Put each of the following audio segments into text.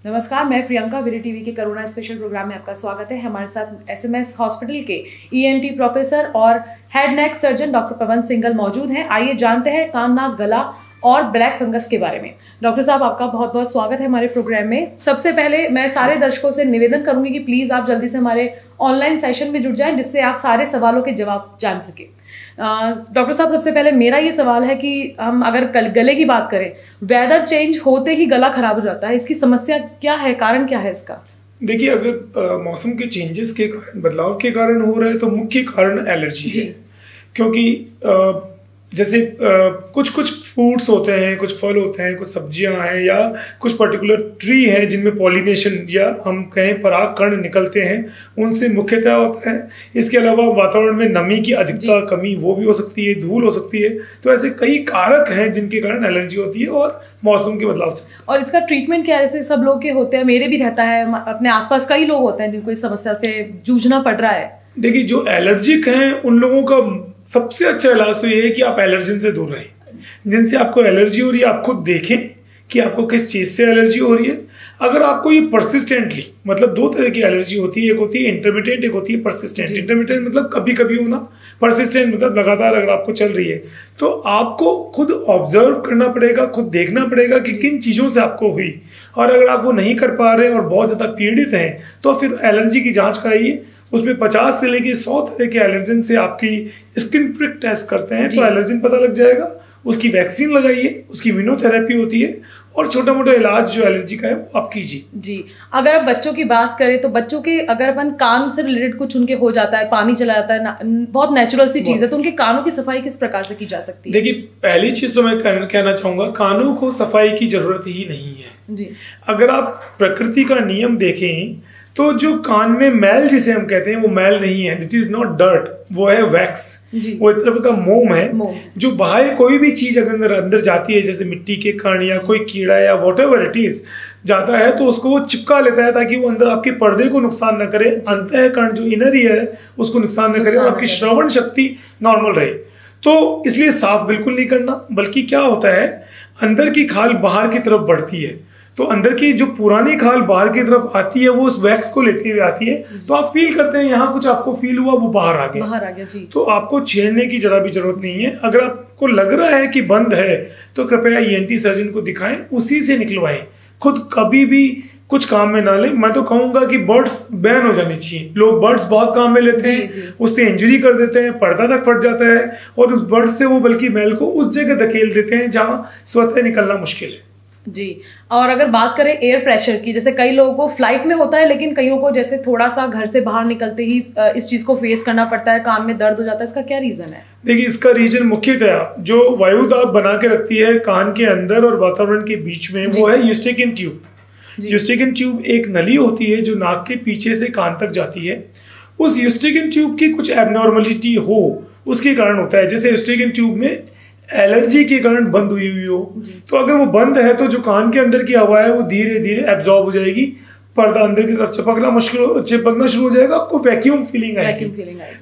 नमस्कार, मैं प्रियंका, विरी टीवी के कोरोना स्पेशल प्रोग्राम में आपका स्वागत है। हमारे साथ एसएमएस हॉस्पिटल के ईएनटी प्रोफेसर और head neck surgeon doctor Pawan Singhal मौजूद हैं। आइए जानते हैं कान, नाक, गला और ब्लैक फंगस के बारे में। डॉक्टर साहब, आपका बहुत बहुत स्वागत है हमारे प्रोग्राम में। सबसे पहले मैं सारे दर्शकों से निवेदन करूंगी कि प्लीज आप जल्दी से हमारे ऑनलाइन सेशन में जुड़ जाएं, जिससे आप सारे सवालों के जवाब जान सके। डॉक्टर साहब, सबसे पहले मेरा ये सवाल है कि हम अगर गले की बात करें, वेदर चेंज होते ही गला खराब हो जाता है, इसकी समस्या क्या है, कारण क्या है इसका? देखिए, अगर मौसम के चेंजेस के बदलाव के कारण हो रहा है तो मुख्य कारण एलर्जी है। क्योंकि जैसे कुछ फ्रूट्स होते हैं, कुछ फल होते हैं, कुछ सब्जियां हैं या कुछ पर्टिकुलर ट्री है जिनमें पॉलिनेशन या हम कहें पराग कण निकलते हैं, उनसे मुख्यतः होता है। इसके अलावा वातावरण में नमी की अधिकता कमी वो भी हो सकती है, धूल हो सकती है। तो ऐसे कई कारक हैं जिनके कारण एलर्जी होती है और मौसम के बदलाव से। और इसका ट्रीटमेंट क्या है? जैसे सब लोग के होते हैं, मेरे भी रहता है, अपने आसपास कई लोग होते हैं जिनको इस समस्या से जूझना पड़ रहा है। देखिए, जो एलर्जिक हैं उन लोगों का सबसे अच्छा इलाज तो ये है कि आप एलर्जन से दूर रहें। जिनसे आपको एलर्जी हो रही है आप खुद देखें कि आपको किस चीज़ से एलर्जी हो रही है। अगर आपको ये परसिस्टेंटली, मतलब दो तरह की एलर्जी होती है, एक होती है इंटरमिटेंट, एक होती है परसिस्टेंट। इंटरमिटेंट मतलब कभी कभी होना, परसिस्टेंट मतलब लगातार अगर आपको चल रही है, तो आपको खुद ऑब्जर्व करना पड़ेगा, खुद देखना पड़ेगा कि किन चीज़ों से आपको हुई। और अगर आप वो नहीं कर पा रहे हैं और बहुत ज़्यादा पीड़ित हैं तो फिर एलर्जी की जाँच कराइए। उसमें 50 से लेके 100 तरह के एलर्जन से आपकी स्किन प्रिक टेस्ट करते हैं, तो एलर्जन पता लग जाएगा। उसकी वैक्सीन लगाइए, उसकी इम्यूनोथेरेपी होती है और छोटा मोटा इलाज जो एलर्जी का है वो आप कीजिए। जी, अगर आप बच्चों की बात करें तो बच्चों के अगर अपन कान से रिलेटेड कुछ उनके हो जाता है, पानी चला जाता है, बहुत नेचुरल सी चीज है, तो उनके कानों की सफाई किस प्रकार से की जा सकती है? देखिए, पहली चीज तो मैं कहना चाहूंगा, कानों को सफाई की जरूरत ही नहीं है जी। अगर आप प्रकृति का नियम देखें तो जो कान में मैल जिसे हम कहते हैं वो मैल नहीं है, इट इज नॉट डर्ट, वो है वैक्स। वो एक तरह का मोम है जो बाहर कोई भी चीज अगर अंदर जाती है, जैसे मिट्टी के कण या कोई कीड़ा या व्हाटएवर इट इज जाता है, तो उसको वो चिपका लेता है ताकि वो अंदर आपके पर्दे को नुकसान न करे, अंतः कण जो इनर ईयर है उसको नुकसान न करे और आपकी श्रवण शक्ति नॉर्मल रहे। तो इसलिए साफ बिल्कुल नहीं करना, बल्कि क्या होता है, अंदर की खाल बाहर की तरफ बढ़ती है, तो अंदर की जो पुरानी खाल बाहर की तरफ आती है वो उस वैक्स को लेते हुए आती है, तो आप फील करते हैं यहाँ कुछ आपको फील हुआ, वो बाहर आ गया जी। तो आपको छेड़ने की जरा भी जरूरत नहीं है। अगर आपको लग रहा है कि बंद है तो कृपया ईएनटी सर्जन को दिखाएं, उसी से निकलवाएं। खुद कभी भी कुछ काम में ना लें। मैं तो कहूंगा कि बर्ड्स बैन हो जानी चाहिए। लोग बर्ड्स बहुत काम में लेते हैं, उससे इंजरी कर देते हैं, पर्दा तक फट जाता है और उस बर्ड से वो बल्कि मैल को उस जगह धकेल देते हैं जहाँ स्वतः निकलना मुश्किल है जी। और अगर बात करें एयर प्रेशर की, जैसे कई लोगों को फ्लाइट में होता है, लेकिन कईयों को जैसे थोड़ा सा घर से बाहर निकलते ही इस चीज को फेस करना पड़ता है, कान में दर्द हो जाता है, इसका क्या रीजन है? देखिए, इसका रीजन मुख्यतः जो वायुदाब बना के रखती है कान के अंदर और वातावरण के बीच में, वो है यूस्टेकिन ट्यूब। यूस्टेकिन ट्यूब एक नली होती है जो नाक के पीछे से कान तक जाती है। उस यूस्टेकिन ट्यूब की कुछ एबनॉर्मलिटी हो उसके कारण होता है। जैसे यूस्टेकिन ट्यूब में एलर्जी के कारण बंद हुई हो, तो अगर वो बंद है तो जो कान के अंदर की हवा है वो धीरे धीरे एब्जॉर्ब हो जाएगी, पर्दा अंदर की तरफ चिपकना शुरू हो जाएगा, आपको वैक्यूम फीलिंग आएगी।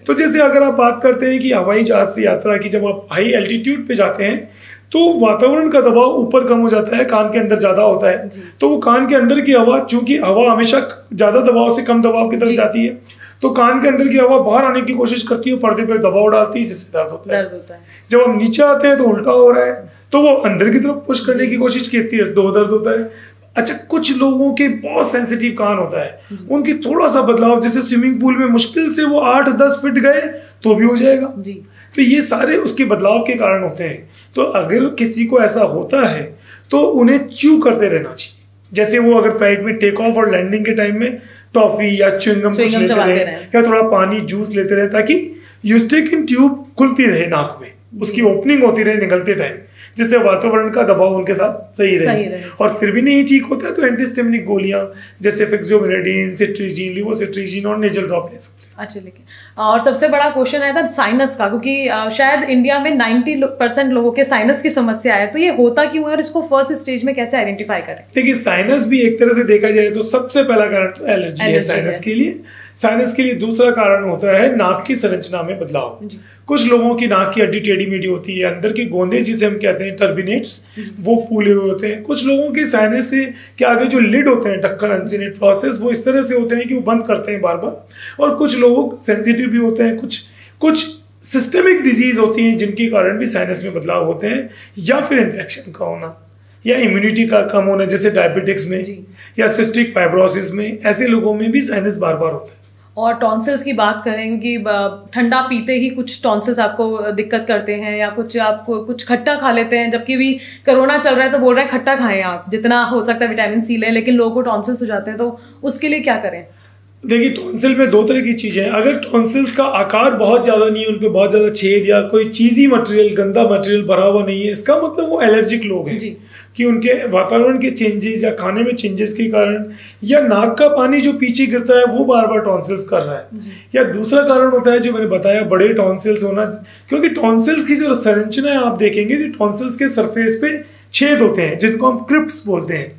तो जैसे अगर आप बात करते हैं कि हवाई जहाज से यात्रा की, जब आप हाई एल्टीट्यूड पे जाते हैं तो वातावरण का दबाव ऊपर कम हो जाता है, कान के अंदर ज्यादा होता है, तो वो कान के अंदर की हवा, चूंकि हवा हमेशा ज्यादा दबाव से कम दबाव की तरफ जाती है, तो कान के अंदर की हवा बाहर आने की कोशिश करती है, पर्दे पर दबाव डालती है, जिससे दर्द होता है। जब हम नीचे आते हैं तो उल्टा हो रहा है, तो वो अंदर की तरफ पुश करने की कोशिश करती है, तो दर्द होता है। अच्छा, कुछ लोगों के बहुत सेंसिटिव कान होता है, उनकी थोड़ा सा बदलाव, जैसे स्विमिंग पूल में मुश्किल से वो 8-10 फीट गए तो भी हो जाएगा जी। तो ये सारे उसके बदलाव के कारण होते हैं। तो अगर किसी को ऐसा होता है तो उन्हें च्यू करते रहना चाहिए। जैसे वो अगर फ्लाइट में टेक ऑफ और लैंडिंग के टाइम में टॉफी या च्युइंगम कुछ लेते रहे या थोड़ा पानी जूस लेते रहे, ताकि यूस्टेकिन ट्यूब खुलती रहे नाक में, उसकी ओपनिंग होती रहे निकलते टाइम, जिससे वातावरण का दबाव उनके साथ सही रहे। और फिर भी नहीं ठीक होता है तो एंटीस्टेमिनिक गोलियां जैसे फिक्सोमेनाडिन, सिट्रीजिन, लिवोसिट्रीजिन और नेजल ड्रॉप ले सकते हैं। अच्छा, लेकिन और सबसे बड़ा क्वेश्चन आया था साइनस का, क्योंकि शायद इंडिया में 90% लोगों के साइनस की समस्या है, तो ये होता क्यों है और इसको फर्स्ट स्टेज में कैसे आइडेंटिफाई करें? देखिए, साइनस भी एक तरह से देखा जाए तो सबसे पहला कारण तो एलर्जी है साइनस के लिए। साइनस के लिए दूसरा कारण होता है नाक की संरचना में बदलाव। कुछ लोगों की नाक की हड्डी टेढ़ी मेढ़ी होती है, अंदर की गोंदे जिसे हम कहते हैं टर्बिनेट्स, वो फूले हुए होते हैं। कुछ लोगों के साइनस से के आगे जो लिड होते हैं, ढक्कन अनसिनेट प्रोसेस, वो इस तरह से होते हैं कि वो बंद करते हैं बार बार। और कुछ लोग सेंसिटिव भी होते हैं, कुछ सिस्टमिक डिजीज होती हैं जिनके कारण भी साइनस में बदलाव होते हैं, या फिर इन्फेक्शन का होना या इम्यूनिटी का कम होना, जैसे डायबिटिक्स में या सिस्टिक फाइब्रोसिस में, ऐसे लोगों में भी साइनस बार बार होता है। और टॉन्सिल्स की बात करें कि ठंडा पीते ही कुछ टॉन्सिल्स आपको दिक्कत करते हैं, या कुछ आपको कुछ खट्टा खा लेते हैं, जबकि भी कोरोना चल रहा है तो बोल रहे हैं खट्टा खाएं आप, जितना हो सकता है विटामिन सी लें, लेकिन लोगों को टॉन्सिल्स हो जाते हैं, तो उसके लिए क्या करें? देखिए, टॉन्सिल में दो तरह की चीजें हैं। अगर टॉन्सिल्स का आकार बहुत ज्यादा नहीं है, उन पे बहुत ज्यादा छेद या कोई चीजी मटेरियल, गंदा मटेरियल भरा हुआ नहीं है, इसका मतलब वो एलर्जिक लोग हैं कि उनके वातावरण के चेंजेस या खाने में चेंजेस के कारण, या नाक का पानी जो पीछे गिरता है वो बार बार टॉन्सिल्स कर रहा है। या दूसरा कारण होता है जो मैंने बताया, बड़े टॉन्सिल्स होना, क्योंकि टॉन्सिल्स की जो संरचना है आप देखेंगे कि टॉन्सिल्स के सरफेस पे छेद होते हैं जिनको हम क्रिप्ट्स बोलते हैं।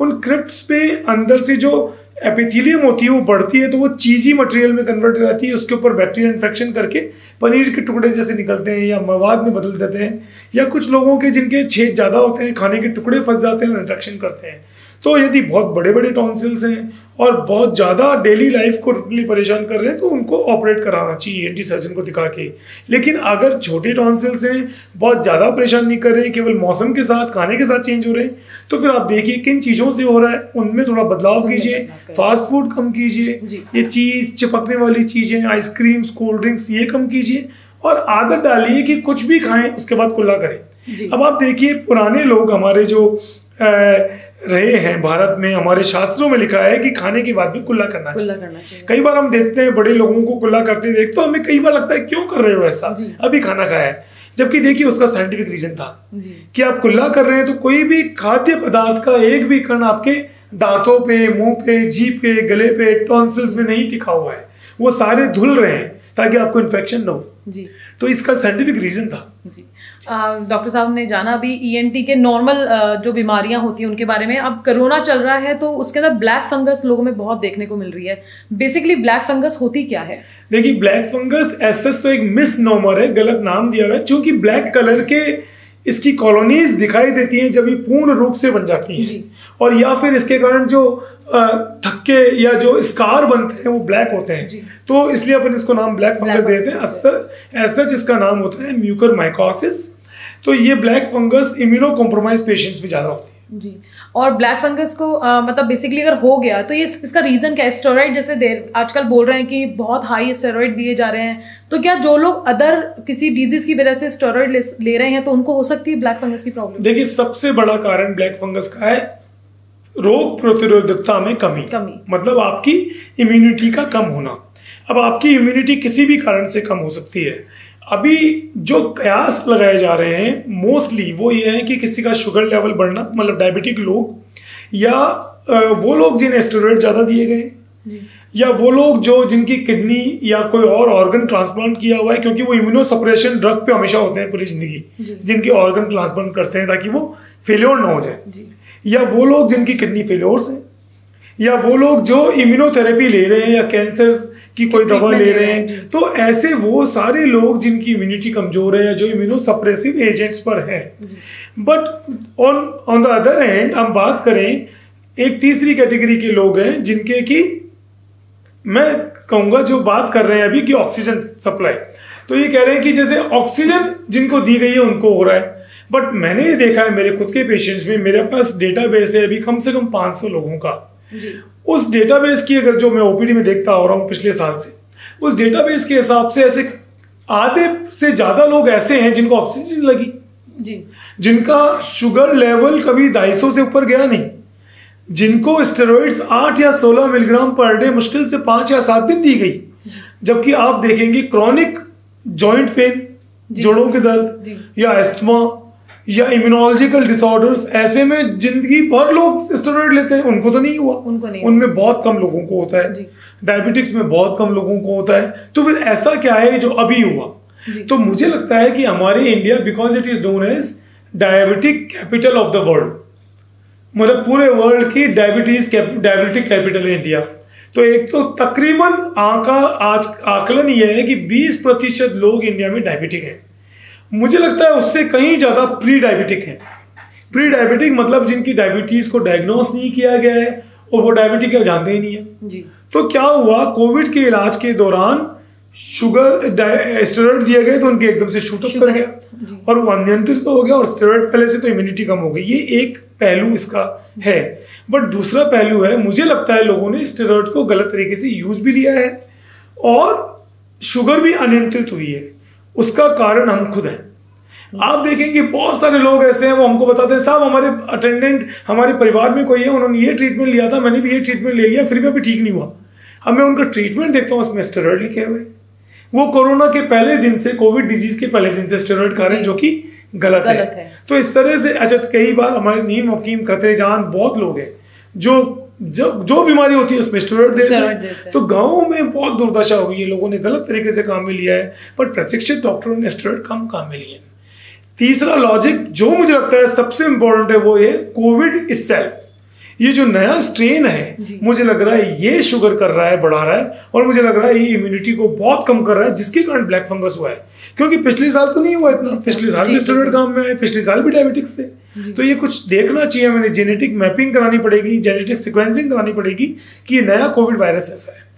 उन क्रिप्ट्स पे अंदर से जो एपिथेलियम होती है वो बढ़ती है, तो वो चीजी मटेरियल में कन्वर्ट हो जाती है, उसके ऊपर बैक्टीरिया इन्फेक्शन करके पनीर के टुकड़े जैसे निकलते हैं या मवाद में बदल देते हैं। या कुछ लोगों के जिनके छेद ज़्यादा होते हैं, खाने के टुकड़े फंस जाते हैं और इन्फेक्शन करते हैं। तो यदि बहुत बड़े बड़े टॉन्सिल्स हैं और बहुत ज़्यादा डेली लाइफ को टोटली परेशान कर रहे हैं तो उनको ऑपरेट कराना चाहिए एंटी सर्जन को दिखा के। लेकिन अगर छोटे टॉन्सिल्स हैं, बहुत ज़्यादा परेशान नहीं कर रहे हैं, केवल मौसम के साथ, खाने के साथ चेंज हो रहे हैं, तो फिर आप देखिए किन चीज़ों से हो रहा है, उनमें थोड़ा बदलाव कीजिए। फास्ट फूड कम कीजिए, ये चीज़ चिपकने वाली चीज़ें, आइसक्रीम, कोल्ड ड्रिंक्स, ये कम कीजिए। और आदत डालिए कि कुछ भी खाएं उसके बाद कुल्ला करें। अब आप देखिए, पुराने लोग हमारे जो रहे हैं भारत में, हमारे शास्त्रों में लिखा है कि खाने के बाद भी कुल्ला करना चाहिए। कई बार हम देखते हैं बड़े लोगों को कुल्ला करते देखते, तो हमें कई बार लगता है क्यों कर रहे हो ऐसा, अभी खाना खाया है। जबकि देखिए उसका साइंटिफिक रीजन था कि आप कुल्ला कर रहे हैं तो कोई भी खाद्य पदार्थ का एक भी कण आपके दांतों पे, मुंह पे, जीभ पे, गले पे, टॉन्सिल्स में नहीं टिका हुआ है, वो सारे धुल रहे हैं ताकि आपको इन्फेक्शन ना हो। तो इसका साइंटिफिक रीजन था। डॉक्टर साहब ने जाना अभी ईएनटी के नॉर्मल जो बीमारियां होती हैं उनके बारे में। अब कोरोना चल रहा है तो उसके अंदर ब्लैक फंगस लोगों में बहुत देखने को मिल रही है। बेसिकली ब्लैक फंगस होती क्या है? देखिए, ब्लैक फंगस एसएस तो एक मिसनोमर है, गलत नाम दिया हुआ है। चूंकि ब्लैक कलर के इसकी कॉलोनीज दिखाई देती हैं जब ये पूर्ण रूप से बन जाती हैं, और या फिर इसके कारण जो थक्के या जो स्कार बनते हैं वो ब्लैक होते हैं, तो इसलिए अपन इसको नाम ब्लैक फंगस देते हैं। ऐसा जिसका नाम होता है म्यूकरमाइकोसिस। तो ये black fungus immuno compromise patients में ज्यादा होती है जी। और ब्लैक फंगस को मतलब बेसिकली अगर हो गया तो ये इसका रीजन क्या है? स्टेरॉइड जैसे आजकल बोल रहे हैं कि बहुत हाई स्टेरॉइड दिए जा रहे हैं, तो क्या जो लोग अदर किसी डिजीज की वजह से स्टेरॉइड ले रहे हैं तो उनको हो सकती है ब्लैक फंगस की प्रॉब्लम? देखिए, सबसे बड़ा कारण ब्लैक फंगस का है रोग प्रतिरोधकता में कमी। मतलब आपकी इम्यूनिटी का कम होना। अब आपकी इम्यूनिटी किसी भी कारण से कम हो सकती है। अभी जो कयास लगाए जा रहे हैं मोस्टली वो ये है कि किसी का शुगर लेवल बढ़ना, मतलब डायबिटिक लोग, या वो लोग जिन्हें स्टेरॉइड ज्यादा दिए गए, या वो लोग जो जिनकी किडनी या कोई और ऑर्गन ट्रांसप्लांट किया हुआ है, क्योंकि वो इम्यूनो सप्रेशन ड्रग पे हमेशा होते हैं पूरी जिंदगी, जिनके ऑर्गन ट्रांसप्लांट करते हैं ताकि वो फेल्योर ना हो जाए, या वो लोग जिनकी किडनी फेल्योर्स हैं, या वो लोग जो इम्यूनोथेरेपी ले रहे हैं या कैंसर की कोई दवा ले रहे हैं। तो ऐसे वो सारे लोग जिनकी इम्यूनिटी कमजोर है या जो इम्यूनो सप्रेसिव एजेंट्स पर है। But on the other hand हम बात करें, एक तीसरी कैटेगरी के लोग हैं जिनके की मैं कहूंगा जो बात कर रहे हैं अभी की ऑक्सीजन सप्लाई, तो ये कह रहे हैं कि जैसे ऑक्सीजन जिनको दी गई है उनको हो रहा है। बट मैंने ये देखा है मेरे खुद के पेशेंट्स में, मेरे पास डेटाबेस है अभी कम से कम 500 लोगों का। उस डेटाबेस की अगर जो मैं ओपीडी में देखता आ रहा हूँ पिछले साल से, उस डेटाबेस के हिसाब से ऐसे आधे से ज्यादा लोग ऐसे हैं जिनको ऑक्सीजन लगी जी, जिनका शुगर लेवल कभी 250 से ऊपर गया नहीं, जिनको स्टेरॉइड्स 8 या 16 मिलीग्राम पर डे मुश्किल से 5 या 7 दिन दी गई। जबकि आप देखेंगे क्रॉनिक जॉइंट पेन, जोड़ों के दर्द या एस्थमा या इम्यूनोलॉजिकल डिसऑर्डर्स, ऐसे में जिंदगी भर लोग स्टेरॉइड लेते हैं, उनको तो नहीं हुआ, उनको नहीं, उनमें बहुत कम लोगों को होता है, डायबिटिक्स में बहुत कम लोगों को होता है। तो फिर ऐसा क्या है जो अभी हुआ? तो मुझे लगता है कि हमारे India, because it is known as diabetic capital of the world, मतलब पूरे वर्ल्ड की डायबिटिक कैपिटल है इंडिया। तो एक तो तकरीबन आज आकलन यह है कि 20% लोग इंडिया में डायबिटिक हैं। मुझे लगता है उससे कहीं ज्यादा प्री डायबिटिक है। प्री डायबिटिक मतलब जिनकी डायबिटीज को डायग्नोस नहीं किया गया है और वो डायबिटिक है जानते ही नहीं है जी। तो क्या हुआ, कोविड के इलाज के दौरान शुगर स्टेरॉइड दिए गए तो उनके एकदम से शूट अप कर गया और वो अनियंत्रित हो गया, और स्टेरॉइड पहले से तो इम्यूनिटी कम हो गई। ये एक पहलू इसका है। बट दूसरा पहलू है, मुझे लगता है लोगों ने स्टेरॉइड को गलत तरीके से यूज भी लिया है और शुगर भी अनियंत्रित हुई है। उसका कारण हम खुद हैं। आप देखेंगे बहुत सारे लोग ऐसे हैं, वो हमको बताते हैं साहब हमारे अटेंडेंट, हमारे परिवार में कोई है, उन्होंने ये ट्रीटमेंट लिया था, मैंने भी ये ट्रीटमेंट ले लिया, फिर भी अभी ठीक नहीं हुआ। अब मैं उनका ट्रीटमेंट देखता हूँ, उसमें स्टेरॉइड लिखे हुए। वो कोरोना के पहले दिन से, कोविड डिजीज के पहले दिन से स्टेरॉइड खा रहे हैं, जो कि गलत है। तो इस तरह से अच्छा, कई बार हमारे नीम हकीम, खतरे जान बहुत लोग हैं जो बीमारी होती है उसमें स्टेरॉइड देते हैं। तो गाँव में बहुत दुर्दशा हुई है, लोगों ने गलत तरीके से काम में लिया है, पर प्रशिक्षित डॉक्टरों ने स्टेरॉइड कम काम में लिए। तीसरा लॉजिक जो मुझे लगता है सबसे इंपॉर्टेंट है, वो ये कोविड इटसेल्फ, ये जो नया स्ट्रेन है, मुझे लग रहा है ये शुगर कर रहा है, बढ़ा रहा है, और मुझे लग रहा है ये इम्यूनिटी को बहुत कम कर रहा है, जिसके कारण ब्लैक फंगस हुआ है। क्योंकि पिछले साल तो नहीं हुआ इतना, पिछले साल भी स्टेरॉइड काम में आए, पिछले साल भी डायबिटिक्स थे। तो ये कुछ देखना चाहिए, मैंने जेनेटिक मैपिंग करानी पड़ेगी, जेनेटिक सिक्वेंसिंग करानी पड़ेगी कि ये नया कोविड वायरस ऐसा है।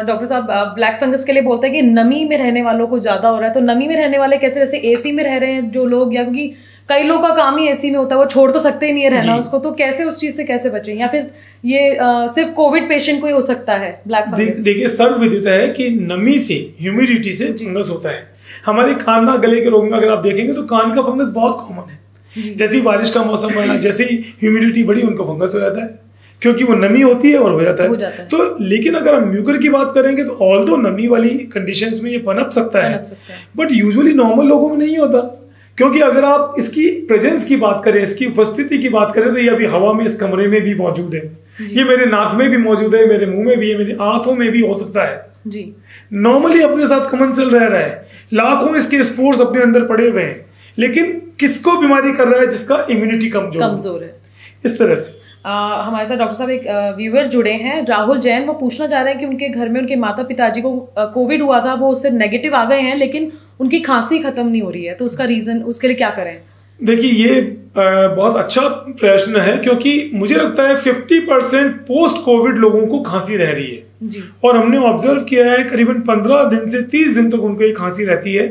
डॉक्टर साहब, ब्लैक फंगस के लिए बोलते हैं कि नमी में रहने वालों को ज्यादा हो रहा है, तो नमी में रहने वाले कैसे, जैसे एसी में रह रहे हैं जो लोग, या क्योंकि कई लोग का काम ही एसी में होता है, वो छोड़ तो सकते ही नहीं है रहना उसको, तो कैसे उस चीज से कैसे बचें, या फिर ये सिर्फ कोविड पेशेंट को ही हो सकता है ब्लैक फंगस? देखिए, सर्वविदित है कि नमी से, ह्यूमिडिटी से फंगस होता है। हमारे कान ना गले के लोगों में अगर आप देखेंगे तो कान का फंगस बहुत कॉमन है। जैसे ही बारिश का मौसम आया, जैसे ही ह्यूमिडिटी बढ़ी, उनको फंगस हो जाता है, क्योंकि वो नमी होती है और हो जाता है। तो लेकिन अगर हम म्यूकर की बात करेंगे तो ऑल्दो नमी वाली कंडीशंस में ये पनप सकता है, बट यूजुअली नॉर्मल लोगों में नहीं होता। क्योंकि अगर आप इसकी प्रेजेंस की बात करें, इसकी उपस्थिति की बात करें, तो ये अभी हवा में इस कमरे में भी मौजूद है, ये मेरे नाक में भी मौजूद है, मेरे मुंह में भी है, मेरी आंखों में भी हो सकता है जी। नॉर्मली अपने साथ कमंसल रह रहा है, लाखों इसके स्पोर्स अपने अंदर पड़े हुए हैं, लेकिन किसको बीमारी कर रहा है? जिसका इम्यूनिटी कमजोर है। इस तरह से हमारे साथ डॉक्टर साहब एक व्यूअर जुड़े हैं, राहुल जैन। वो पूछना चाह रहे हैं कि उनके घर में उनके माता पिताजी को कोविड हुआ था, वो उससे नेगेटिव आ गए हैं, लेकिन उनकी खांसी खत्म नहीं हो रही है, तो उसका रीजन, उसके लिए क्या करें? देखिए, ये बहुत अच्छा प्रश्न है, क्योंकि मुझे लगता है 50% पोस्ट कोविड लोगों को खांसी रह रही है जी। और हमने ऑब्जर्व किया है करीबन 15 दिन से 30 दिन तक उनको ये खांसी रहती है।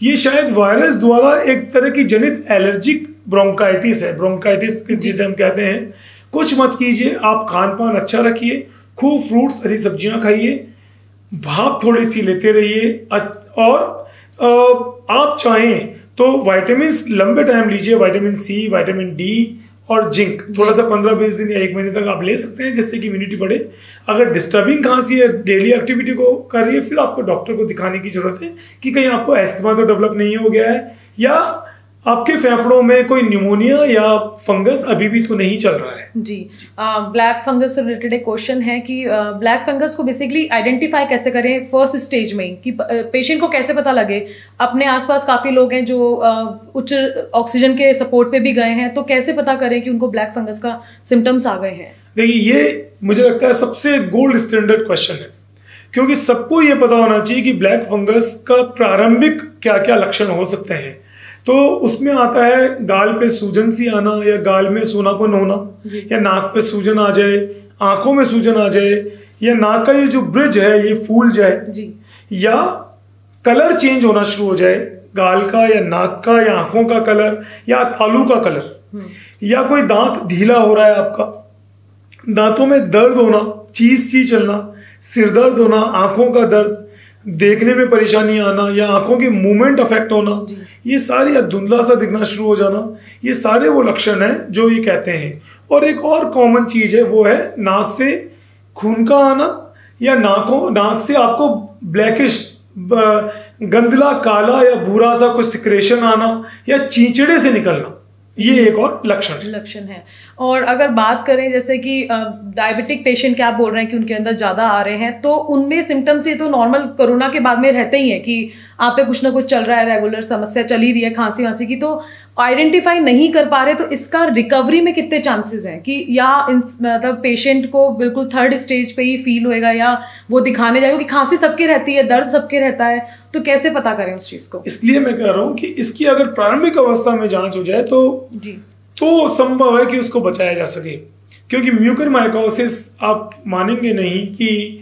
ये शायद वायरस द्वारा एक तरह की जनित एलर्जिक ब्रोंकाइटिस है, ब्रोंकाइटिस जिसे हम कहते हैं। कुछ मत कीजिए, आप खान पान अच्छा रखिए, खूब फ्रूट्स, हरी सब्जियां खाइए, भाप थोड़ी सी लेते रहिए, और आप चाहें तो विटामिन लंबे टाइम लीजिए, विटामिन सी, विटामिन डी और जिंक थोड़ा सा 15-20 दिन या 1 महीने तक आप ले सकते हैं, जिससे कि इम्यूनिटी बढ़े। अगर डिस्टर्बिंग खांसी है, डेली एक्टिविटी को कर रही है, फिर आपको डॉक्टर को दिखाने की जरूरत है कि कहीं आपको एस्थमा तो डेवलप नहीं हो गया है, या आपके फेफड़ों में कोई निमोनिया या फंगस अभी भी तो नहीं चल रहा है जी। ब्लैक फंगस से रिलेटेड एक क्वेश्चन है कि ब्लैक फंगस को बेसिकली आइडेंटिफाई कैसे करें फर्स्ट स्टेज में, कि पेशेंट को कैसे पता लगे? अपने आसपास काफी लोग हैं जो उच्च ऑक्सीजन के सपोर्ट पे भी गए हैं, तो कैसे पता करें कि उनको ब्लैक फंगस का सिम्टम्स आ गए हैं? देखिए, ये मुझे लगता है सबसे गोल्ड स्टैंडर्ड क्वेश्चन है, क्योंकि सबको ये पता होना चाहिए कि ब्लैक फंगस का प्रारंभिक क्या क्या लक्षण हो सकते हैं। तो उसमें आता है गाल पे सूजन सी आना, या गाल में सूनापन होना, या नाक पे सूजन आ जाए, आंखों में सूजन आ जाए, या नाक का ये जो ब्रिज है ये फूल जाए जी। या कलर चेंज होना शुरू हो जाए, गाल का या नाक का या आंखों का कलर या तालू का कलर, या कोई दांत ढीला हो रहा है आपका, दांतों में दर्द होना, चीज चलना, सिर दर्द होना, आंखों का दर्द, देखने में परेशानी आना, या आंखों की मूवमेंट अफेक्ट होना, ये सारे, या धुंधला सा दिखना शुरू हो जाना, ये सारे वो लक्षण हैं जो ये कहते हैं। और एक और कॉमन चीज है, वो है नाक से खून का आना, या नाक से आपको ब्लैकिश गंदला काला या भूरा सा कुछ सिक्रेशन आना, या चींचड़े से निकलना। ये एक और लक्षण है। और अगर बात करें जैसे कि डायबिटिक पेशेंट क्या आप बोल रहे हैं कि उनके अंदर ज्यादा आ रहे हैं, तो उनमें सिम्टम्स ये तो नॉर्मल कोरोना के बाद में रहते ही है कि आप पे कुछ ना कुछ चल रहा है, रेगुलर समस्या चल ही रही है खांसी वांसी की, तो आइडेंटिफाई नहीं कर पा रहे, तो इसका रिकवरी में कितने चांसेस हैं कि या मतलब पेशेंट को बिल्कुल 3rd स्टेज पे ही फील होएगा या वो दिखाने जाएगा कि खांसी सबके रहती है, दर्द सबके रहता है, तो कैसे पता करें उस चीज को? इसलिए मैं कह रहा हूँ कि इसकी अगर प्रारंभिक अवस्था में जांच हो जाए तो संभव है कि उसको बचाया जा सके, क्योंकि म्यूकरमाइकोसिस आप मानेंगे नहीं कि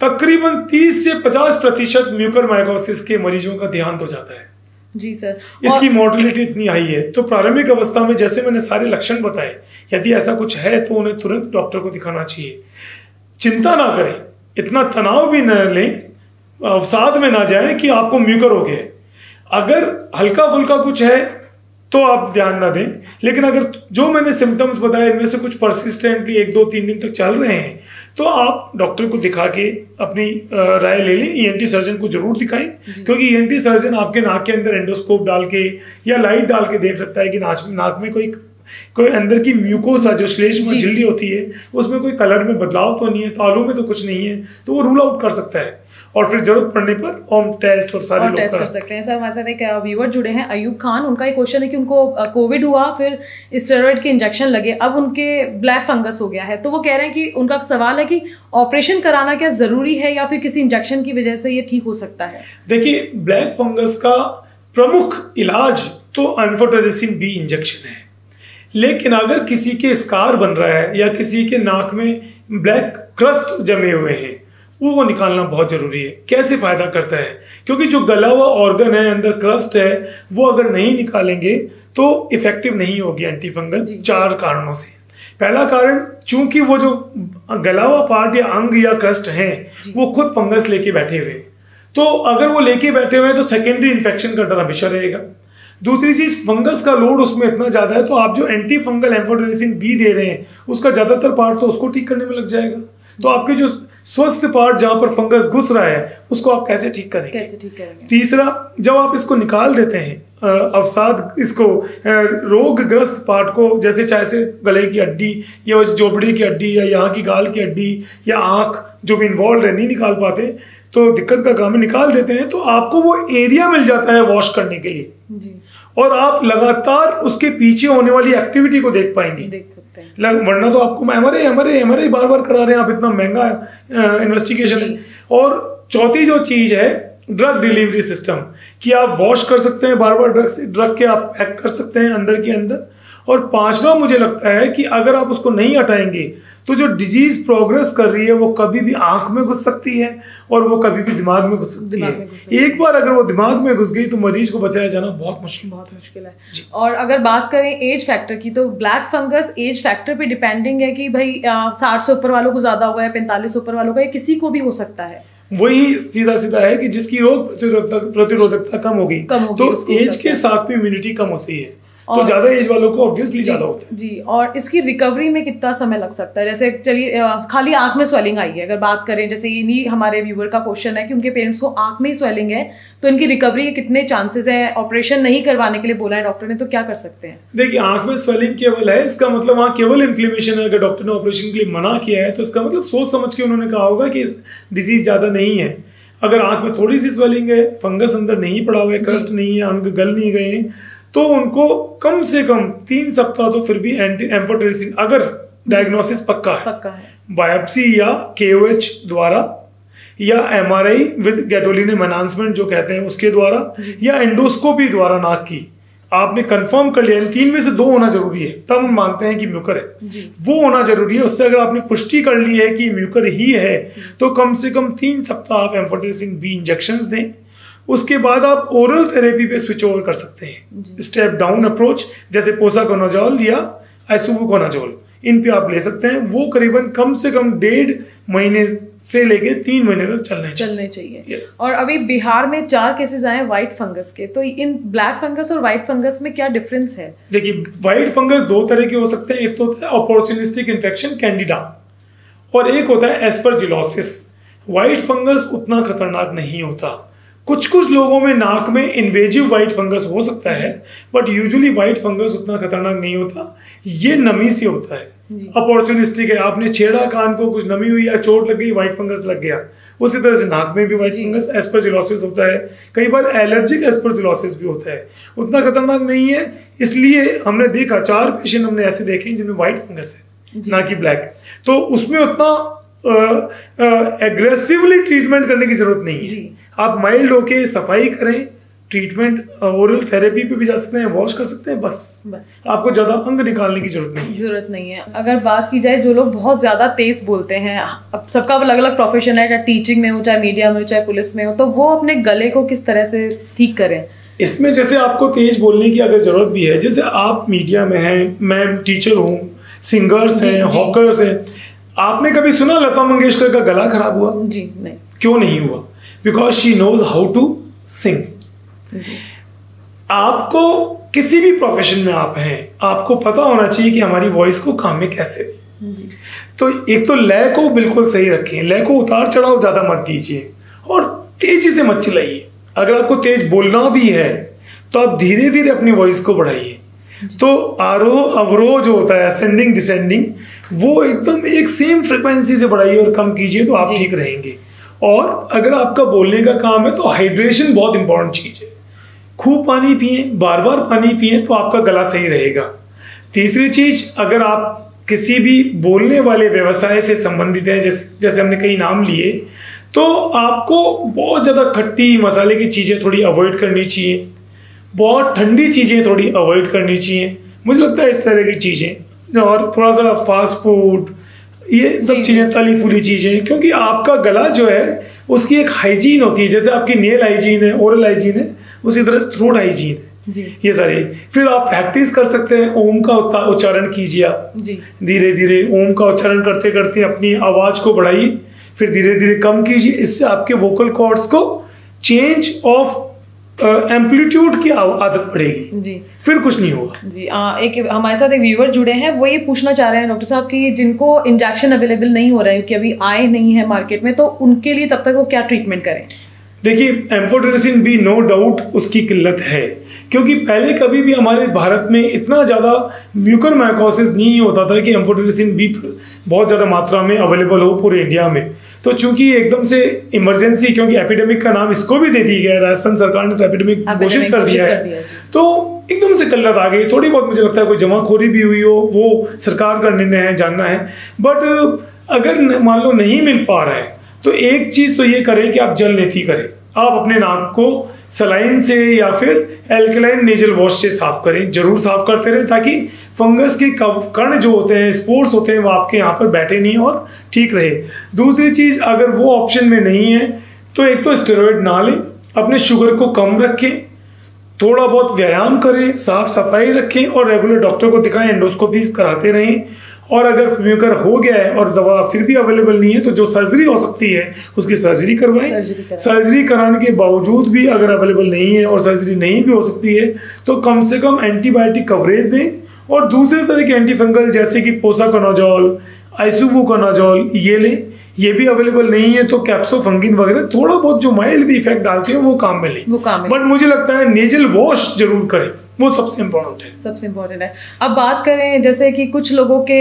तकरीबन 30 से 50% म्यूकरमाइकोसिस के मरीजों का देहांत हो जाता है। जी सर। इसकी मोर्टेलिटी इतनी हाई है, तो प्रारंभिक अवस्था में जैसे मैंने सारे लक्षण बताए, यदि ऐसा कुछ है तो उन्हें तुरंत डॉक्टर को दिखाना चाहिए। चिंता ना करें, इतना तनाव भी न लें, अवसाद में ना जाएं कि आपको म्यूकर हो गया। अगर हल्का फुल्का कुछ है तो आप ध्यान ना दें, लेकिन अगर जो मैंने सिम्टम्स बताए इनमें से कुछ परसिस्टेंटली 1-2-3 दिन तक चल रहे हैं तो आप डॉक्टर को दिखा के अपनी राय ले लें। ईएनटी सर्जन को जरूर दिखाएं, क्योंकि ईएनटी सर्जन आपके नाक के अंदर एंडोस्कोप डाल के या लाइट डाल के देख सकता है कि नाक में कोई अंदर की म्यूकोसा जो श्लेष्म झिल्ली होती है उसमें कोई कलर में बदलाव तो नहीं है, तालू में तो कुछ नहीं है, तो वो रूल आउट कर सकता है और फिर जरूरत पड़ने पर होम टेस्ट और सारे टेस्ट कर सकते हैं। सर हमारे साथ एक व्यूअर जुड़े हैं, अयूब खान, उनका एक क्वेश्चन है कि उनको कोविड हुआ, फिर स्टेरॉइड के इंजेक्शन लगे, अब उनके ब्लैक फंगस हो गया है, तो वो कह रहे हैं कि उनका सवाल है कि ऑपरेशन कराना क्या जरूरी है या फिर किसी इंजेक्शन की वजह से ये ठीक हो सकता है? देखिए, ब्लैक फंगस का प्रमुख इलाज तो एम्फोटेरिसिन बी इंजेक्शन है, लेकिन अगर किसी के स्कार बन रहा है या किसी के नाक में ब्लैक क्रस्ट जमे हुए हैं वो निकालना बहुत जरूरी है। कैसे फायदा करता है? क्योंकि जो गला हुआ ऑर्गन है, अंदर क्रस्ट है, वो अगर नहीं निकालेंगे तो इफेक्टिव नहीं होगी एंटी फंगल 4 कारणों से। पहला कारण, चूंकि वो जो गला हुआ पार्ट या अंग या क्रस्ट है वो खुद फंगस लेके बैठे हुए, तो अगर वो लेके बैठे हुए तो सेकेंडरी इन्फेक्शन का डर हमेशा रहेगा। दूसरी चीज, फंगस का लोड उसमें इतना ज्यादा है तो आप जो एंटी फंगल एम्फोटेरिसिन बी दे रहे हैं उसका ज्यादातर पार्ट तो उसको ठीक करने में लग जाएगा, तो आपके जो स्वस्थ पार्ट जहां पर फंगस घुस रहा है उसको आप कैसे ठीक करेंगे? तीसरा, जब आप इसको निकाल देते हैं अवसाद, इसको रोगग्रस्त पार्ट को, जैसे चाहे से गले की हड्डी या जोबड़ी की हड्डी या यहाँ की गाल की हड्डी या आंख जो भी इन्वॉल्व है, नहीं निकाल पाते तो दिक्कत का काम है, निकाल देते हैं तो आपको वो एरिया मिल जाता है वॉश करने के लिए जी। और आप लगातार उसके पीछे होने वाली एक्टिविटी को देख पाएंगे, देख सकते हैं। वरना तो आपको एमआरआई बार बार करा रहे हैं आप, इतना महंगा इन्वेस्टिगेशन है। और चौथी जो चीज है, ड्रग डिलीवरी सिस्टम, कि आप वॉश कर सकते हैं बार बार ड्रग के आप पैक कर सकते हैं अंदर के अंदर। और पांचवा मुझे लगता है कि अगर आप उसको नहीं हटाएंगे तो जो डिजीज प्रोग्रेस कर रही है वो कभी भी आंख में घुस सकती है और वो कभी भी दिमाग में घुस सकती है। एक बार अगर वो दिमाग में घुस गई तो मरीज को बचाया जाना बहुत मुश्किल है। और अगर बात करें एज फैक्टर की, तो ब्लैक फंगस एज फैक्टर पे डिपेंडिंग है कि भाई 60 से ऊपर वालों को ज्यादा हुआ है, 45 से ऊपर वालों को, किसी को भी हो सकता है। वही सीधा है कि जिसकी रोग प्रतिरोधकता कम होगी तो एज के साथ भी इम्यूनिटी कम होती है, तो ज्यादा एज वालों को ऑब्वियसली ज्यादा होता है जी। और इसकी रिकवरी में कितना समय लग सकता है? जैसे चलिए खाली आंख में स्वेलिंग आई है, अगर बात करें, जैसे इन्हीं हमारे व्यूअर का क्वेश्चन है कि उनके पेरेंट्स को आंख में ही स्वेलिंग है, तो इनकी रिकवरी के कितने चांसेस हैं? ऑपरेशन नहीं करवाने के लिए बोला है डॉक्टर ने, तो क्या कर सकते हैं? देखिए, आंख में स्वेलिंग केवल है, इसका मतलब वहाँ केवल इन्फ्लेमेशन है। अगर डॉक्टर ने ऑपरेशन के लिए मना किया है तो इसका मतलब सोच समझ के उन्होंने कहा होगा कि डिजीज ज्यादा नहीं है। अगर आंख में थोड़ी सी स्वेलिंग है, फंगस अंदर नहीं पड़ा हुआ है, क्रस्ट नहीं है, अंग गल नहीं गए हैं, तो उनको कम से कम 3 सप्ताह तो फिर भी एम्फोटेरिसिन, अगर डायग्नोसिस पक्का है, बायोप्सी या KOH द्वारा या MRI विद गैडोलिनियम एनहांसमेंट जो कहते हैं उसके द्वारा या एंडोस्कोपी द्वारा नाक की आपने कंफर्म कर लिया, इन 3 में से 2 होना जरूरी है, तब हम मानते हैं कि म्यूकर है, वो होना जरूरी है। उससे अगर आपने पुष्टि कर ली है कि म्यूकर ही है तो कम से कम 3 सप्ताह आप एम्फोटेरिसिन बी इंजेक्शंस दें। उसके बाद आप ओरल थेरेपी पे स्विच ओवर कर सकते हैं, स्टेप डाउन अप्रोच, जैसे पोसाकोनाजोल या आइसोबुकोनाजोल, इन पे आप ले सकते हैं। वो करीबन कम से कम 1.5 महीने से लेके 3 महीने तक चलने चाहिए। yes. और अभी बिहार में 4 केसेस आए व्हाइट फंगस के, तो इन ब्लैक फंगस और व्हाइट फंगस में क्या डिफरेंस है? देखिए, व्हाइट फंगस 2 तरह के हो सकते हैं, एक तो होता है अपॉर्चुनिस्टिक इन्फेक्शन कैंडिडा और एक होता है एस्परजिलोसिस। व्हाइट फंगस उतना खतरनाक नहीं होता, कुछ कुछ लोगों में नाक में इन्वेजिव वाइट फंगस हो सकता है, बट यूजुअली वाइट फंगस उतना खतरनाक नहीं होता, ये नमी से होता है, अपॉर्चुनिस्टिक है। आपने छेड़ा कान को, कुछ नमी हुई या चोट लग गई, वाइट फंगस लग गया। उसी तरह से नाक में भी वाइट फंगस एस्परजिलोसिस होता है, कई बार एलर्जिक एस्परजिलोसिस भी होता है, उतना खतरनाक नहीं है। इसलिए हमने देखा 4 पेशेंट हमने ऐसे देखे जिनमें वाइट फंगस है, ना कि ब्लैक, तो उसमें उतना एग्रेसिवली ट्रीटमेंट करने की जरूरत नहीं है। आप माइल्ड होके सफाई करें, ट्रीटमेंट ओरल थेरेपी पे भी जा सकते हैं, वॉश कर सकते हैं, बस आपको ज्यादा अंग निकालने की जरूरत नहीं है। अगर बात की जाए जो लोग बहुत ज्यादा तेज बोलते हैं, अब सबका अलग अलग प्रोफेशन है, चाहे टीचिंग में हो, चाहे मीडिया में हो, चाहे पुलिस में हो, तो वो अपने गले को किस तरह से ठीक करें? इसमें जैसे आपको तेज बोलने की अगर जरूरत भी है, जैसे आप मीडिया में हैं, मैं टीचर हूँ, सिंगर्स हैं, हॉकर्स हैं, आपने कभी सुना लता मंगेशकर का गला खराब हुआ? जी नहीं। क्यों नहीं हुआ? Because she knows how to sing. आपको किसी भी प्रोफेशन में आप हैं, आपको पता होना चाहिए कि हमारी वॉइस को काम में कैसे दें। तो एक तो लय को बिल्कुल सही रखें, लय को उतार चढ़ाव ज्यादा मत दीजिए और तेजी से मत चिल्लाइए। अगर आपको तेज बोलना भी है तो आप धीरे धीरे अपनी वॉइस को बढ़ाइए। तो आरोह अवरोह जो होता है, असेंडिंग डिसेंडिंग, वो एकदम एक सेम फ्रिक्वेंसी से बढ़ाइए और कम कीजिए, तो आप ठीक रहेंगे। और अगर आपका बोलने का काम है तो हाइड्रेशन बहुत इंपॉर्टेंट चीज है। खूब पानी पिए, बार बार पानी पिए, तो आपका गला सही रहेगा। तीसरी चीज, अगर आप किसी भी बोलने वाले व्यवसाय से संबंधित है, जैसे हमने कई नाम लिए, तो आपको बहुत ज्यादा खट्टी मसाले की चीजें थोड़ी अवॉइड करनी चाहिए, बहुत ठंडी चीजें थोड़ी अवॉइड करनी चाहिए, मुझे लगता है इस तरह की चीजें। और थोड़ा सा फास्ट फूड, ये सब चीजें, तली फुली चीजें, क्योंकि आपका गला जो है उसकी एक हाइजीन होती है। जैसे आपकी नेल हाइजीन है, ओरल हाइजीन है, उसी तरह थ्रोट हाइजीन है, ये सारी। फिर आप प्रैक्टिस कर सकते हैं, ओम का उच्चारण कीजिए आप धीरे धीरे, ओम का उच्चारण करते करते अपनी आवाज को बढ़ाइए, फिर धीरे धीरे कम कीजिए। इससे आपके वोकल कॉर्ड्स को चेंज ऑफ एम्पलीट्यूड की आदत पड़ेगी जी, फिर कुछ नहीं होगा जी। एक हमारे साथ एक व्यूअर जुड़े हैं, वो ये पूछना चाह रहे हैं डॉक्टर साहब कि जिनको इंजेक्शन अवेलेबल नहीं हो रहा है, कि अभी आए नहीं है मार्केट में, तो उनके लिए तब तक वो क्या ट्रीटमेंट करें? देखिए, एम्फोटेरेसिन बी नो डाउट उसकी किल्लत है, क्योंकि पहले कभी भी हमारे भारत में इतना ज्यादा म्यूकरमाइकोसिस नहीं होता था कि एम्फोटेरेसिन बी बहुत ज्यादा मात्रा में अवेलेबल हो पूरे इंडिया में। तो चूंकि एकदम से इमरजेंसी, क्योंकि एपिडेमिक का नाम इसको भी दे दिया गया है, राजस्थान सरकार ने तो एपिडेमिक घोषित कर दिया है, तो एकदम से किल्लत आ गई। थोड़ी बहुत मुझे लगता है कोई जमाखोरी भी हुई हो, वो सरकार का निर्णय है, जानना है। बट अगर मान लो नहीं मिल पा रहा है, तो एक चीज तो ये करें कि आप जल लेथी करें। आप अपने नाक को सलाइन से या फिर एल्कलाइन नेजल वॉश से साफ करें, जरूर साफ करते रहें, ताकि फंगस के कण जो होते हैं, स्पोर्स होते हैं, वो आपके यहाँ पर बैठे नहीं और ठीक रहे। दूसरी चीज, अगर वो ऑप्शन में नहीं है तो एक तो स्टेरॉइड ना लें, अपने शुगर को कम रखें, थोड़ा बहुत व्यायाम करें, साफ सफाई रखें और रेगुलर डॉक्टर को दिखाएं, एंडोस्कोपी कराते रहें। और अगर म्यूकर हो गया है और दवा फिर भी अवेलेबल नहीं है, तो जो सर्जरी हो सकती है उसकी सर्जरी करवाएं। सर्जरी कराने के बावजूद भी अगर अवेलेबल नहीं है और सर्जरी नहीं भी हो सकती है, तो कम से कम एंटीबायोटिक कवरेज दें। और दूसरे तरह के एंटीफंगल जैसे कि पोसाकोनाजोल, आइसोबुकोनाजोल, ये लें। ये भी अवेलेबल नहीं है तो कैप्सोफंगिन वगैरह थोड़ा बहुत जो माइल्ड भी इफेक्ट डालते हैं वो काम में लें। बट मुझे लगता है नेजल वॉश जरूर करें, वो सबसे इम्पोर्टेंट है। सबसे इम्पोर्टेंट है। अब बात करें जैसे कि कुछ लोगों के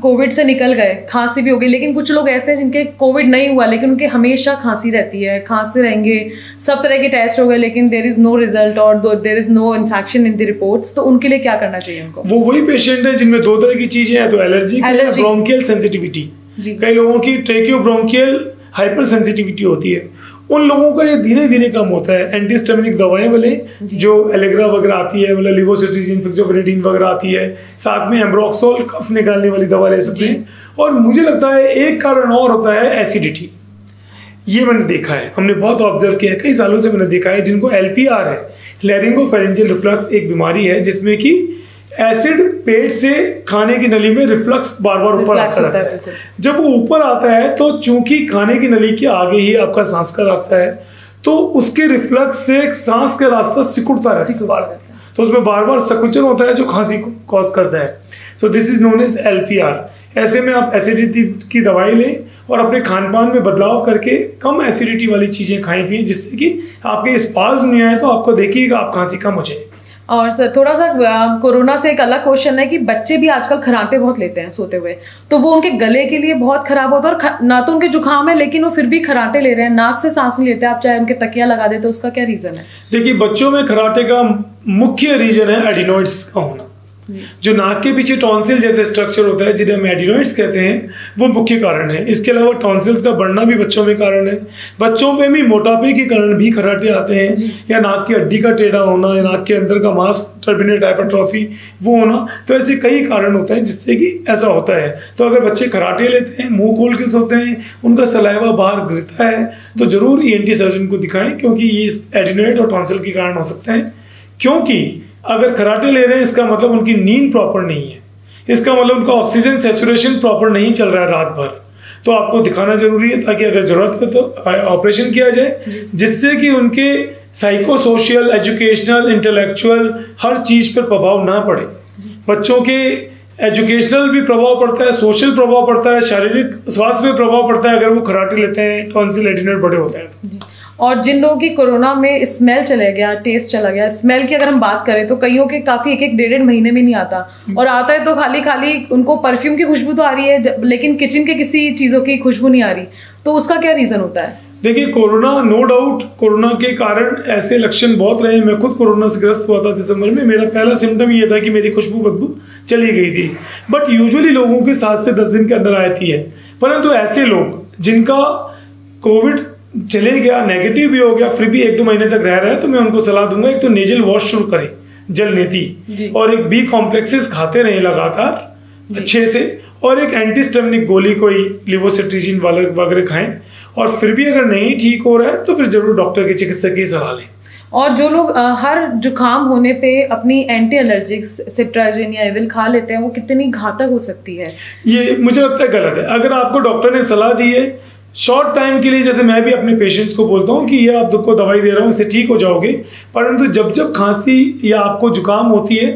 कोविड से निकल गए, खांसी भी हो गई, लेकिन कुछ लोग ऐसे हैं जिनके कोविड नहीं हुआ लेकिन उनके हमेशा खांसी रहती है, खांसते रहेंगे, सब तरह के टेस्ट हो गए लेकिन देयर इज नो रिजल्ट और there is no infection in the reports, तो उनके लिए क्या करना चाहिए उनको? वो वही पेशेंट है जिनमें दो तरह की चीजें हैं, तो एलर्जी, ब्रोंकियल सेंसिटिविटी। कई लोगों की ट्रेकियोब्रोंकियल हाइपर सेंसिटिविटी होती है, उन लोगों का ये धीरे धीरे कम होता है। एंटीस्टेमिनिक दवाएं वाले जो एलेग्रा वगैरह आती है, मतलब लिवोसिट्रीजिन, फिक्सोफेनेडिन वगैरह आती है, साथ में एम्ब्रोक्सोल कफ निकालने वाली दवा ले सकते हैं। और मुझे लगता है एक कारण और होता है एसिडिटी। ये मैंने देखा है, हमने बहुत ऑब्जर्व किया है, कई सालों से मैंने देखा है जिनको LPR है, लैरिंगोफेरेंजियल रिफ्लक्स, एक बीमारी है जिसमें कि एसिड पेट से खाने की नली में रिफ्लक्स बार बार ऊपर आता है। जब वो ऊपर आता है तो चूंकि खाने की नली के आगे ही आपका सांस का रास्ता है, तो उसके रिफ्लक्स से सांस का रास्ता सिकुड़ता रहता है, तो उसमें बार बार संकुचन होता है जो खांसी को कॉज करता है। So this is known as LPR। ऐसे में आप एसिडिटी की दवाई लें और अपने खान पान में बदलाव करके कम एसिडिटी वाली चीज़ें खाएं पिए, जिससे कि आपके स्पाज्म नहीं आए तो आपको देखिएगा आप खांसी कम हो जाए। और सर थोड़ा सा कोरोना से एक अलग क्वेश्चन है कि बच्चे भी आजकल खराटे बहुत लेते हैं सोते हुए, तो वो उनके गले के लिए बहुत खराब होता है और ना तो उनके जुकाम है लेकिन वो फिर भी खराटे ले रहे हैं, नाक से सांस नहीं लेते, आप चाहे उनके तकिया लगा देते, तो उसका क्या रीजन है? देखिए, बच्चों में खराटे का मुख्य रीजन है एडिनोइड्स का होना। जो नाक के पीछे टॉन्सिल जैसे स्ट्रक्चर होता है जिन्हें हम एडिनोइड्स कहते हैं, वो मुख्य कारण है। इसके अलावा टॉन्सिल्स का बढ़ना भी बच्चों में कारण है। बच्चों में भी मोटापे के कारण भी खराटे आते हैं, या नाक की हड्डी का टेढ़ा होना, या नाक के अंदर का मांस टर्बिनेट हाइपरट्रॉफी वो होना। तो ऐसे कई कारण होते हैं जिससे कि ऐसा होता है। तो अगर बच्चे खराटे लेते हैं, मुंह खोल के सोते हैं, उनका सलाइवा बाहर गिरता है, तो जरूर ईएनटी सर्जन को दिखाएं, क्योंकि ये एडिनोइड और टॉन्सिल के कारण हो सकते हैं। क्योंकि अगर खराटे ले रहे हैं इसका मतलब उनकी नींद प्रॉपर नहीं है, इसका मतलब उनका ऑक्सीजन सैचुरेशन प्रॉपर नहीं चल रहा है रात भर। तो आपको दिखाना जरूरी है, ताकि अगर जरूरत हो तो ऑपरेशन किया जाए, जिससे कि उनके साइको सोशल, एजुकेशनल, इंटेलेक्चुअल हर चीज पर प्रभाव ना पड़े। बच्चों के एजुकेशनल भी प्रभाव पड़ता है, सोशल प्रभाव पड़ता है, शारीरिक स्वास्थ्य में प्रभाव पड़ता है अगर वो खराटे लेते हैं, टॉन्सिल एडिनोइड बड़े होते हैं। और जिन लोगों की कोरोना में स्मेल चले गया, टेस्ट चला गया, स्मेल की अगर हम बात करें तो कईयों के काफी एक डेढ़ महीने में नहीं आता, और आता है तो खाली उनको परफ्यूम की खुशबू तो आ रही है लेकिन किचन के किसी चीजों की खुशबू नहीं आ रही, तो उसका क्या रीजन होता है? देखिए, कोरोना नो डाउट, कोरोना के कारण ऐसे लक्षण बहुत रहे। मैं खुद कोरोना से ग्रस्त हुआ था दिसंबर में। मेरा पहला सिम्टम ये था कि मेरी खुशबू बदबू चली गई थी, बट यूजुअली लोगों के 7 से 10 दिन के अंदर आती है। परंतु ऐसे लोग जिनका कोविड चले गया, नेगेटिव भी हो गया, फिर भी 1-2 महीने तक रह रहे हैं, तो मैं उनको सलाह दूंगा एक तो नेजल वॉश शुरू करें, जल नीति, और एक बी कॉम्प्लेक्सेस खाते रहे लगातार अच्छे से, और एक एंटीस्टेमिक गोली कोई लिवोसिट्रीजिन वगैरह खाएं। और फिर भी अगर नहीं ठीक हो रहा है तो फिर जरूर डॉक्टर के चिकित्सक की सलाह लें। और जो लोग हर जुकाम होने पे अपनी एंटी एलर्जिक्स सिट्राजिन या एविल खा लेते हैं, वो कितनी घातक हो सकती है? ये मुझे लगता है गलत है। अगर आपको डॉक्टर ने सलाह दी है शॉर्ट टाइम के लिए, जैसे मैं भी अपने पेशेंट्स को बोलता हूँ कि ये आप को दवाई दे रहा हूँ, इससे ठीक हो जाओगे, परंतु जब खांसी या आपको जुकाम होती है,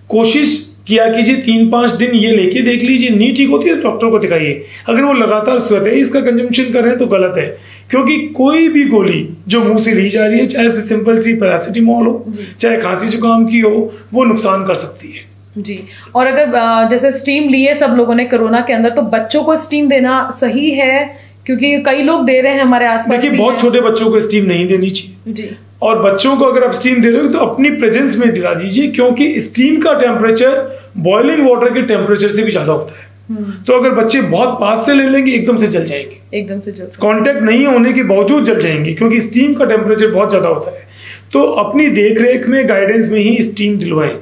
कोशिश किया कीजिए 3-5 दिन ये लेके देख लीजिए, नहीं ठीक होती है तो डॉक्टर को दिखाइए। अगर वो लगातार स्वतः इसका कंजम्पशन कर रहे हैं तो गलत है, क्योंकि कोई भी गोली जो मुंह से ली जा रही है, चाहे सिंपल सी पैरासिटामोल हो, चाहे खांसी जुकाम की हो, वो नुकसान कर सकती है जी। और अगर जैसे स्टीम लिए सब लोगों ने कोरोना के अंदर, तो बच्चों को स्टीम देना सही है? क्योंकि कई लोग दे रहे हैं हमारे आसपास। देखिए, बहुत छोटे बच्चों को स्टीम नहीं देनी चाहिए जी। और बच्चों को अगर आप स्टीम दे रहे हो तो अपनी प्रेजेंस में दिला दीजिए, क्योंकि स्टीम का टेम्परेचर बॉइलिंग वाटर के टेम्परेचर से भी ज्यादा होता है। तो अगर बच्चे बहुत पास से ले लेंगे एकदम से जल जाएंगे, एकदम से कांटेक्ट नहीं होने के बावजूद जल जाएंगे, क्योंकि स्टीम का टेम्परेचर बहुत ज्यादा होता है। तो अपनी देख रेख में, गाइडेंस में ही स्टीम दिलवाएं।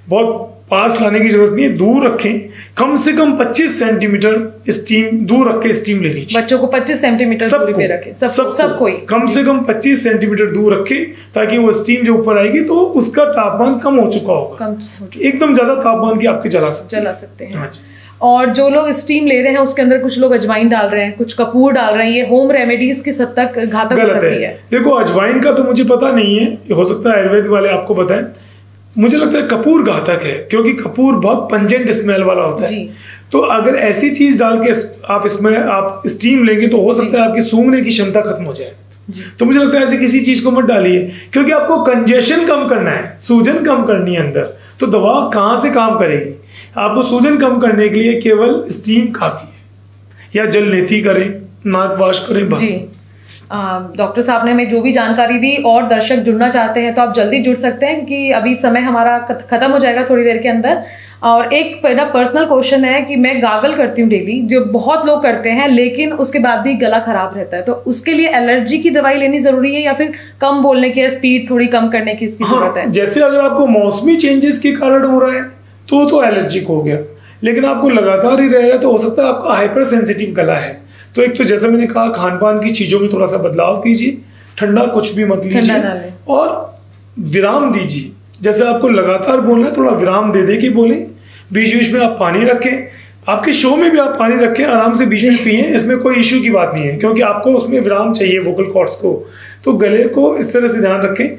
बहुत पास लाने की जरूरत नहीं है, दूर रखें, कम से कम 25 सेंटीमीटर स्टीम दूर रख के स्टीम ले लीजिए। बच्चों को 25 सेंटीमीटर दूरी पे रखें, सब कोई कम से कम 25 सेंटीमीटर दूर रखें, ताकि वो स्टीम जो ऊपर आएगी तो उसका तापमान कम हो चुका होगा, एकदम ज्यादा तापमान की आपके जला सकते हैं। और जो लोग स्टीम ले रहे हैं उसके अंदर कुछ लोग अजवाइन डाल रहे हैं, कुछ कपूर डाल रहे हैं, ये होम रेमेडीज किस हद तक घातक हो सकती है? देखो, अजवाइन का तो मुझे पता नहीं है, हो सकता है आयुर्वेद वाले आपको बताएं। मुझे लगता है कपूर घातक है, क्योंकि कपूर बहुत पंजेंट स्मेल वाला होता है। तो अगर ऐसी चीज डाल के आप स्टीम लेंगे तो हो सकता है आपकी सूंघने की क्षमता खत्म हो जाए। तो मुझे लगता है ऐसी किसी चीज को मत डालिए, क्योंकि आपको कंजेशन कम करना है, सूजन कम करनी है अंदर, तो दवा कहां से काम करेगी? आपको सूजन कम करने के लिए केवल स्टीम काफी है, या जल नीति करें, नाक वाश करें, बस। डॉक्टर साहब ने हमें जो भी जानकारी दी, और दर्शक जुड़ना चाहते हैं तो आप जल्दी जुड़ सकते हैं, क्योंकि अभी समय हमारा खत्म हो जाएगा थोड़ी देर के अंदर। और एक मेरा पर्सनल क्वेश्चन है कि मैं गागल करती हूँ डेली, जो बहुत लोग करते हैं, लेकिन उसके बाद भी गला खराब रहता है, तो उसके लिए एलर्जी की दवाई लेनी जरूरी है, या फिर कम बोलने की, स्पीड थोड़ी कम करने की इसकी जरूरत है? जैसे अगर आपको मौसमी चेंजेस के कारण हो रहा है तो एलर्जिक हो गया, लेकिन आपको लगातार ही रह रहा है तो हो सकता है आपका हाइपर सेंसिटिव गला है। तो एक तो जैसे मैंने कहा, खान पान की चीजों में थोड़ा सा बदलाव कीजिए, ठंडा कुछ भी मत लीजिए, और विराम दीजिए। जैसे आपको लगातार बोलना है, थोड़ा विराम दे के बोले, बीच बीच में आप पानी रखें, आपके शो में भी आप पानी रखें, आराम से बीच में पिए, इसमें कोई इश्यू की बात नहीं है, क्योंकि आपको उसमें विराम चाहिए वोकल कॉर्ड्स को। तो गले को इस तरह से ध्यान रखें,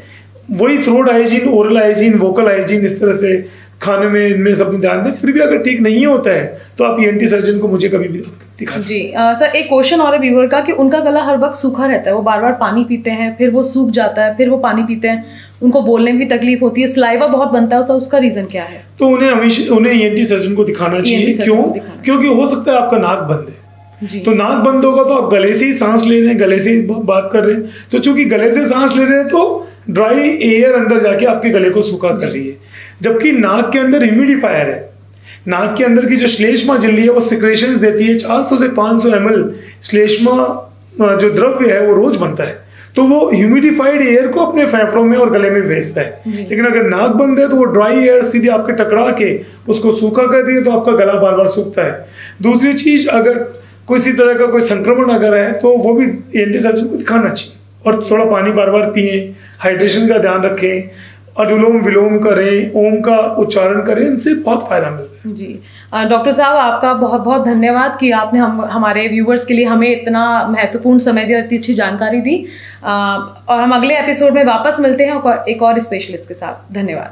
वही throat hygiene, oral hygiene, vocal hygiene, इस तरह से खाने में, इनमें सब ध्यान दें। फिर भी अगर ठीक नहीं होता है तो आप ENT सर्जन को मुझे कभी भी दिखा सकते हैं। सर एक क्वेश्चन और है व्यूअर का कि उनका गला हर वक्त सूखा रहता है, वो बार बार पानी पीते हैं, फिर वो सूख जाता है, फिर वो पानी पीते हैं, उनको बोलने में भी तकलीफ होती है, सलाइवा बहुत बनता है, तो उसका रीजन क्या है? तो उन्हें ENT सर्जन को दिखाना चाहिए। क्यों? क्योंकि हो सकता है आपका नाक बंद है, तो नाक बंद होगा तो आप गले से ही सांस ले रहे हैं, गले से ही बात कर रहे हैं, तो चूंकि गले से सांस ले रहे हैं तो ड्राई एयर अंदर जाके आपके गले को सूखा कर रही है। जबकि नाक के अंदर ह्यूमिडिफायर है, नाक के अंदर की जो श्लेष्मा झिल्ली है वो सिक्रेशंस देती है। 400 से 500 ml श्लेष्मा जो द्रव्य है वो रोज बनता है, तो वो ह्यूमिडिफाइड एयर को अपने फेफड़ों में और गले में भेजता है। लेकिन अगर नाक बंद है तो वो ड्राई एयर सीधे आपके टकरा के उसको सूखा कर रही है, तो आपका गला बार बार सूखता है। दूसरी चीज, अगर किसी तरह का कोई संक्रमण अगर है तो वो भी ENT सर्जन को दिखाना चाहिए, और थोड़ा पानी बार बार पिए, हाइड्रेशन का ध्यान रखें, अनुलोम विलोम करें, ओम का उच्चारण करें, इनसे बहुत फायदा मिलता है। जी डॉक्टर साहब, आपका बहुत बहुत धन्यवाद कि आपने हमारे व्यूवर्स के लिए हमें इतना महत्वपूर्ण समय दिया, इतनी अच्छी जानकारी दी। और हम अगले एपिसोड में वापस मिलते हैं एक और स्पेशलिस्ट के साथ। धन्यवाद।